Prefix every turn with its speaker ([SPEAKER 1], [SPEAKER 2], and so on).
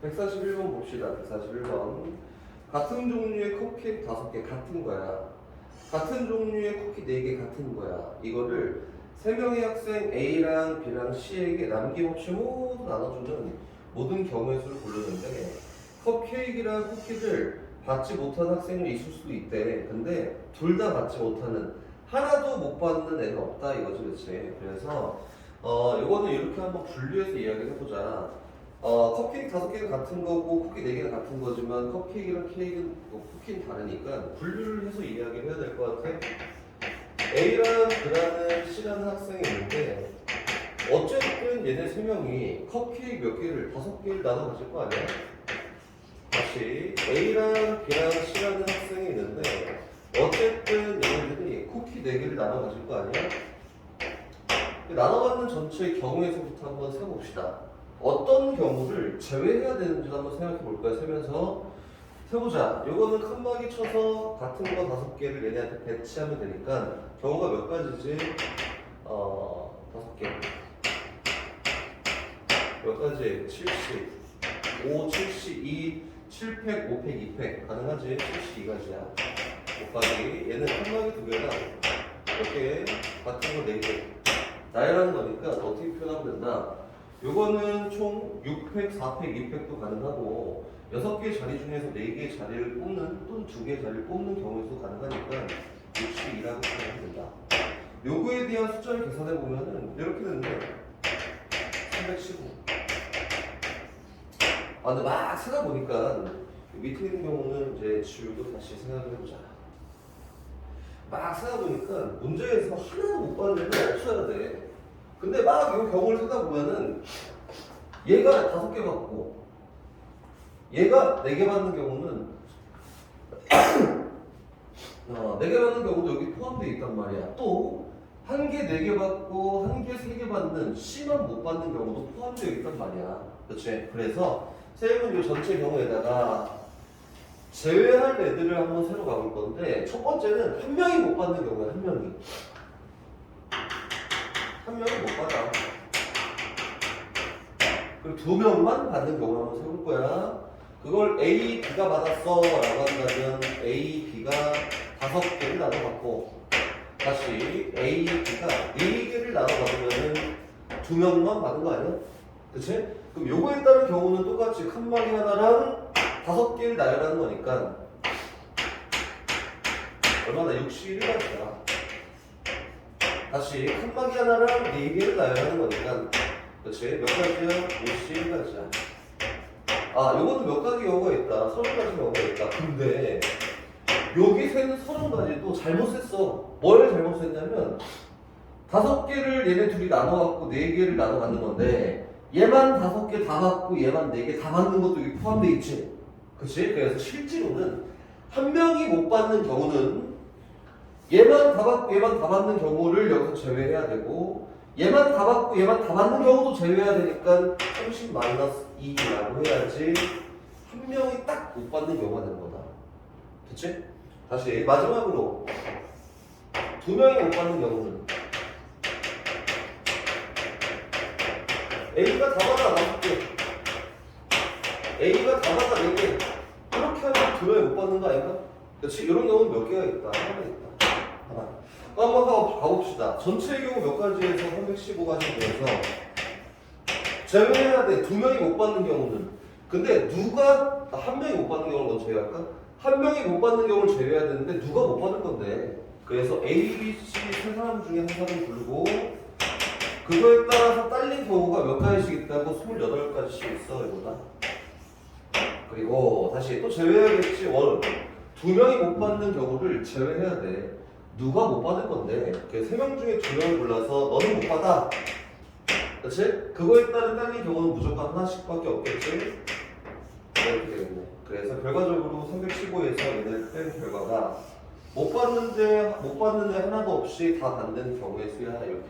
[SPEAKER 1] 141번 봅시다. 141번. 같은 종류의 컵케이크 5개 같은 거야. 같은 종류의 쿠키 4개 같은 거야. 이거를 3명의 학생 A랑 B랑 C에게 남김없이 모두 나눠주는 모든 경우의 수를 고르는데 컵케이크랑 쿠키를 받지 못한 학생은 있을 수도 있대. 근데 둘 다 받지 못하는, 하나도 못 받는 애는 없다 이거지, 그렇지? 그래서 이거는 이렇게 한번 분류해서 이야기를 해보자. 컵케이크 5개는 같은 거고 쿠키 4개는 같은 거지만 컵케이크랑 케이크는 쿠키는 다르니까 분류를 해서 이야기를 해야 될 것 같아. A랑 B라는 C라는 학생이 있는데 어쨌든 얘네 3명이 컵케이크 몇 개를 5개를 나눠 가질 거 아니야? 다시 A랑 B랑 C라는 학생이 있는데 어쨌든 얘네들이 쿠키 4개를 나눠 가질 거 아니야? 나눠 갖는 전체의 경우에서부터 한번 세봅시다. 어떤 경우를 제외해야 되는지 한번 생각해 볼까요? 세면서 세보자. 요거는 칸막이 쳐서 같은 거 5개를 얘네한테 배치하면 되니까 경우가 몇 가지지? 5개. 몇 가지? 70, 5, 72, 7팩, 5팩, 2팩 가능하지? 72가지야. 곱하기 얘는 칸막이 2개랑 이렇게 같은 거 4개 나열하는 거니까 어떻게 표현하면 된다? 요거는 총 6팩, 4팩, 2팩도 가능하고 6개의 자리 중에서 4개의 자리를 뽑는 또는 2개의 자리를 뽑는 경우에도 가능하니까 62라고 표현하면 된다. 요거에 대한 숫자를 계산해 보면은 이렇게 되는데 315. 근데 막 쓰다 보니까 밑에 있는 경우는 이제 지우고 다시 생각을 해보자. 막 쓰다 보니까 문제에서 하나도 못 받는 애는 없어야 돼. 근데 막 이 경우를 쓰다 보면은 얘가 5개 받고 얘가 4개 받는 경우는 4개 받는 경우도 여기 포함되어 있단 말이야. 또 1개 4개 받고 1개 3개 받는 C만 못 받는 경우도 포함되어 있단 말이야. 그렇지? 그래서 쌤은 이 전체 경우에다가 제외할 애들을 한번 새로 가볼 건데 첫 번째는 한 명이 못 받는 경우야. 한 명이 못 받아. 그리고 2명만 받는 경우를 한번 세볼 거야. 그걸 A, B가 받았어 라고 한다면 A, B가 5개를 나눠 받고 다시 A, B가 4개를 나눠 받으면 2명만 받은 거 아니야? 그치? 그럼 요거에 따른 경우는 똑같이 칸막이 하나랑 5개를 나열하는 거니까 얼마나? 61가지야. 다시 칸막이 하나랑 4개를 나열하는 거니까 그치? 몇 가지야? 51가지야. 요거는 몇 가지 경우가 있다. 30가지 경우가 있다. 근데 여기 세는 30가지도 잘못했어. 뭘 잘못했냐면 5개를 얘네 둘이 나눠갖고 4개를 나눠 갖는 건데 얘만 5개 다 받고 얘만 4개 다 받는 것도 여기 포함되어 있지. 그치? 그래서 실제로는 한 명이 못 받는 경우는 얘만 다 받고 얘만 다 받는 경우를 여기서 제외해야 되고 얘만 다 받고 얘만 다 받는 경우도 제외해야 되니까 30-2라고 해야지 한 명이 딱 못 받는 경우가 되는 거다. 그치? 다시 마지막으로 2명이 못 받는 경우는 A가 다 받아 5개 A가 다 받아 4개 이렇게 하면 2명이 못 받는 거 아닌가? 그치? 이런 경우는 몇 개가 있다? 하나 있다. 하나. 한번 가봅시다. 전체의 경우 몇 가지에서 315가지 중에서 제외해야 돼. 2명이 못 받는 경우는. 근데 누가 한 명이 못 받는 경우를 먼저 제외할까? 한 명이 못 받는 경우를 제외해야 되는데 누가 못 받을 건데. 그래서 A, B, C 세 사람 중에 한 사람을 부르고 그거에 따라서 딸린 경우가 몇 가지씩 있다고 28가지씩 있어 이거다. 그리고 다시 또 제외해야겠지. 2명이 못 받는 경우를 제외해야 돼. 누가 못 받을 건데 그 3명 중에 2명을 골라서 너는 못 받아. 그렇지? 그거에 따른 딸린 경우는 무조건 하나씩밖에 없겠지? 이렇게 되겠네. 그래서 결과적으로 315에서 얘네를 뺀 결과가 못 받는 데 하나도 없이 다 받는 경우의 수야 이렇게